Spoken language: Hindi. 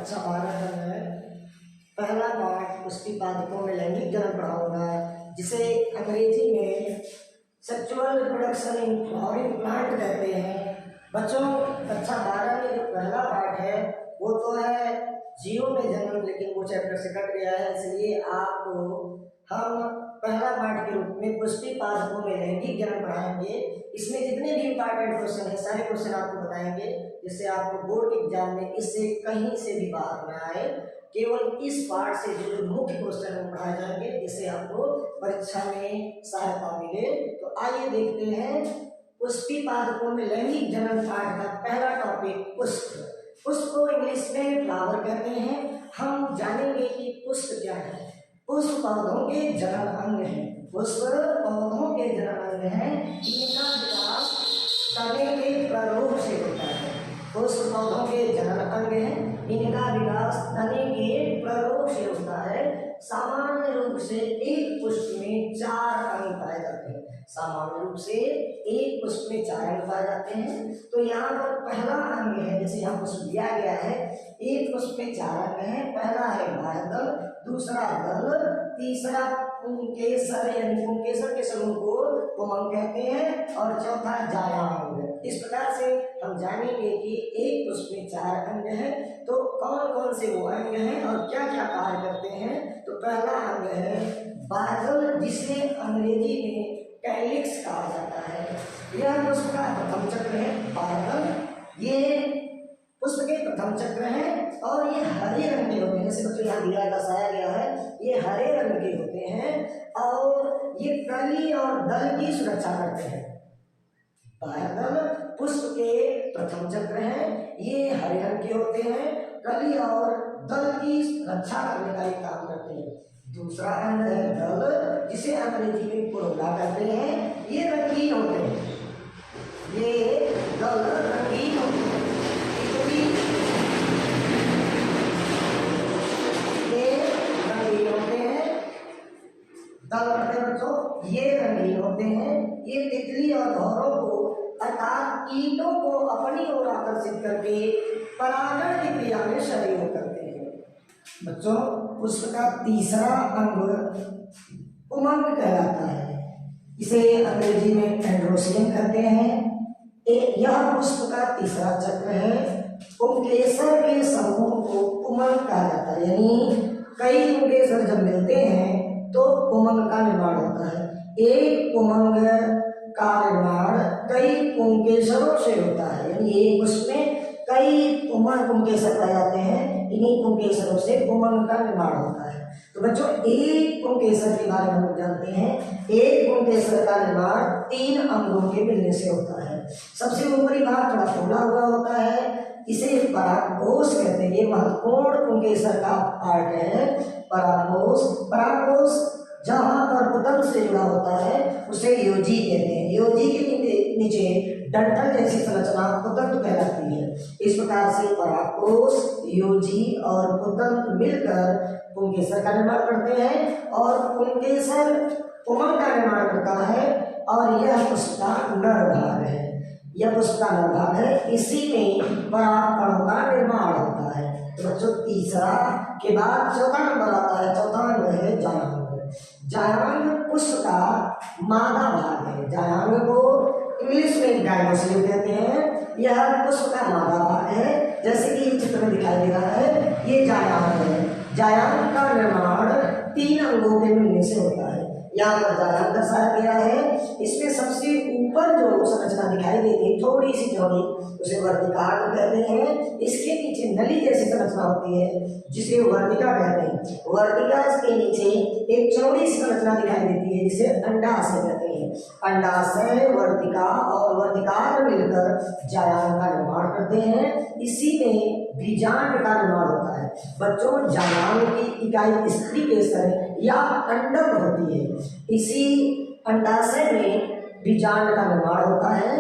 कक्षा 12 है। पहला पाठ पुष्टि पादपों में लैंगिक जन्म पढ़ाऊंगा, जिसे अंग्रेजी में sexual reproduction in flowering plant कहते हैं। बच्चों, कक्षा 12 में जो पहला पाठ है वो तो है जीव में जन्म, लेकिन वो चैप्टर से कट गया है, इसलिए आपको हम पहला पाठ के रूप में पुष्टि पादपों में लैंगिक जन्म पढ़ाएंगे। इसमें जितने भी इंपॉर्टेंट क्वेश्चन है सारे क्वेश्चन आपको बताएंगे, जिससे आपको बोर्ड एग्जाम में इससे कहीं से भी बाहर न आए। केवल इस पार्ट से जो मुख्य क्वेश्चन पढ़ाए जाएंगे, जिससे आपको परीक्षा में सहायता मिले। तो आइए देखते हैं पुष्पि पादपों में लैंगिक जन्म पाठ का पहला टॉपिक पुष्प। पुष्प को इंग्लिश में फ्लावर कहते हैं। हम जानेंगे कि पुष्प क्या है। पुष्प पौधों के जनन अंग है। पुष्प पौधों के जनन अंग है। इनका विकास तने के प्ररोह से होता है। पुष्प पौधों के जनन अंग है। इनका विकास तने के प्ररोह से होता है। सामान्य रूप से एक पुष्प में 4 अंग पाए जाते हैं। सामान्य रूप से एक पुष्प में 4 अंग पाए जाते हैं। तो यहाँ पर पहला अंग है, जैसे यहाँ पुष्प दिया गया है, एक पुष्प में 4 अंग है। पहला है बाह्यदल, दूसरा दल, तीसरा पुंकेसर यानी पुंकेसर के समूह को पुमंग कहते हैं, और चौथा जायांग। इस प्रकार से हम जानेंगे कि एक पुष्प में 4 अंग है। तो कौन कौन से वो अंग हैं और क्या क्या कार्य करते हैं। तो पहला अंग है बाह्यदल, जिसे अंग्रेजी में कैलिक्स कहा जाता है। यह पुष्प का प्रथम चक्र है बाह्यदल। ये पुष्प के प्रथम चक्र है और ये हरे रंग के होते हैं। जैसे बच्चों यहाँ दिया दर्शाया गया है, ये हरे रंग के होते हैं और ये कली और दल की सुरक्षा करते हैं। बाह्यदल पुष्प के प्रथम चक्र है, ये हरे रंग के होते हैं, कली और दल की रक्षा करने का काम करते हैं। दूसरा अंग है दल, जिसे अंग्रेजी में कोरोला कहते हैं। ये रंगीन होते हैं, ये दल रंगीन होते हैं। बच्चों ये रंगीन होते हैं। ये तितली और भौरों को अर्थात कीटों को अपनी ओर आकर्षित करके परागण की क्रिया में सहयोग करते हैं। बच्चों, पुष्प का तीसरा अंग पुमंग कहलाता है। इसे अंग्रेजी में एंड्रोसियम कहते हैं। यह पुष्प का तीसरा चक्र है। पुंकेसर के समूह को पुमंग कहा जाता है, यानी कई पुंकेसर जब मिलते हैं तो पुमंग का निर्माण होता है। एक पुमंग का निर्माण कई पुंकेसरों से होता है, यानी एक पुष्प में कई पुंकेसर पाए जाते हैं। इन्हीं पुंकेसरों से पुमंग का निर्माण होता है। तो बच्चों, एक पुंकेसर के बारे में हम जानते हैं। एक पुंकेसर का निर्माण 3 अंगों के मिलने से होता है। सबसे ऊपरी भाग थोड़ा फूला हुआ होता है, इसे परागकोश कहते हैं। ये महत्वपूर्ण पुंकेसर का पार्ट है, परागकोश। परागकोश जहाँ पर पुतंग से जुड़ा होता है उसे योजी कहते हैं। योजी के नीचे डंठल जैसी संरचना पुतंग कहलाती है। इस प्रकार से परागकोश, योजी और पुतंग मिलकर पुंकेसर का निर्माण करते हैं, और पुंकेसर पुमंग का निर्माण करता है। और यह पुष्प का नर भाग है। यह पुष्प का नर भाग है, इसी में परागकणों का निर्माण होता है। तो बच्चों, तीसरा के बाद चौथा नंबर आता है। चौथा अंग है जायांग। जायांग पुष्प का मादा भाग है। जायांग को इंग्लिश में गाइनोसियम कहते हैं। यह पुष्प का मादा भाग है, जैसे कि चित्र में दिखाई दे रहा है, ये जायांग है। जायांग का निर्माण 3 अंगों के मिलने से होता है। यहाँ पर जायांग दर्शाया गया है। इसमें सबसे ऊपर जो संरचना दिखाई देती है, थोड़ी सी चौड़ी, उसे वर्तिकाग्र कहते हैं। इसके नीचे नली जैसी संरचना होती है, जिसे वर्तिका कहते हैं। वर्तिका के नीचे एक चौड़ी सी संरचना दिखाई देती है, जिसे अंडाशय कहते हैं। अंडाशय, वर्तिका और वर्तिकाग्र मिलकर जायांग का निर्माण करते हैं। इसी में बीजांड का निर्माण होता है। बच्चों, जायांग की इकाई स्त्री केसर या अंडक होती है। इसी अंडाशय में बीजांड का निर्माण होता है।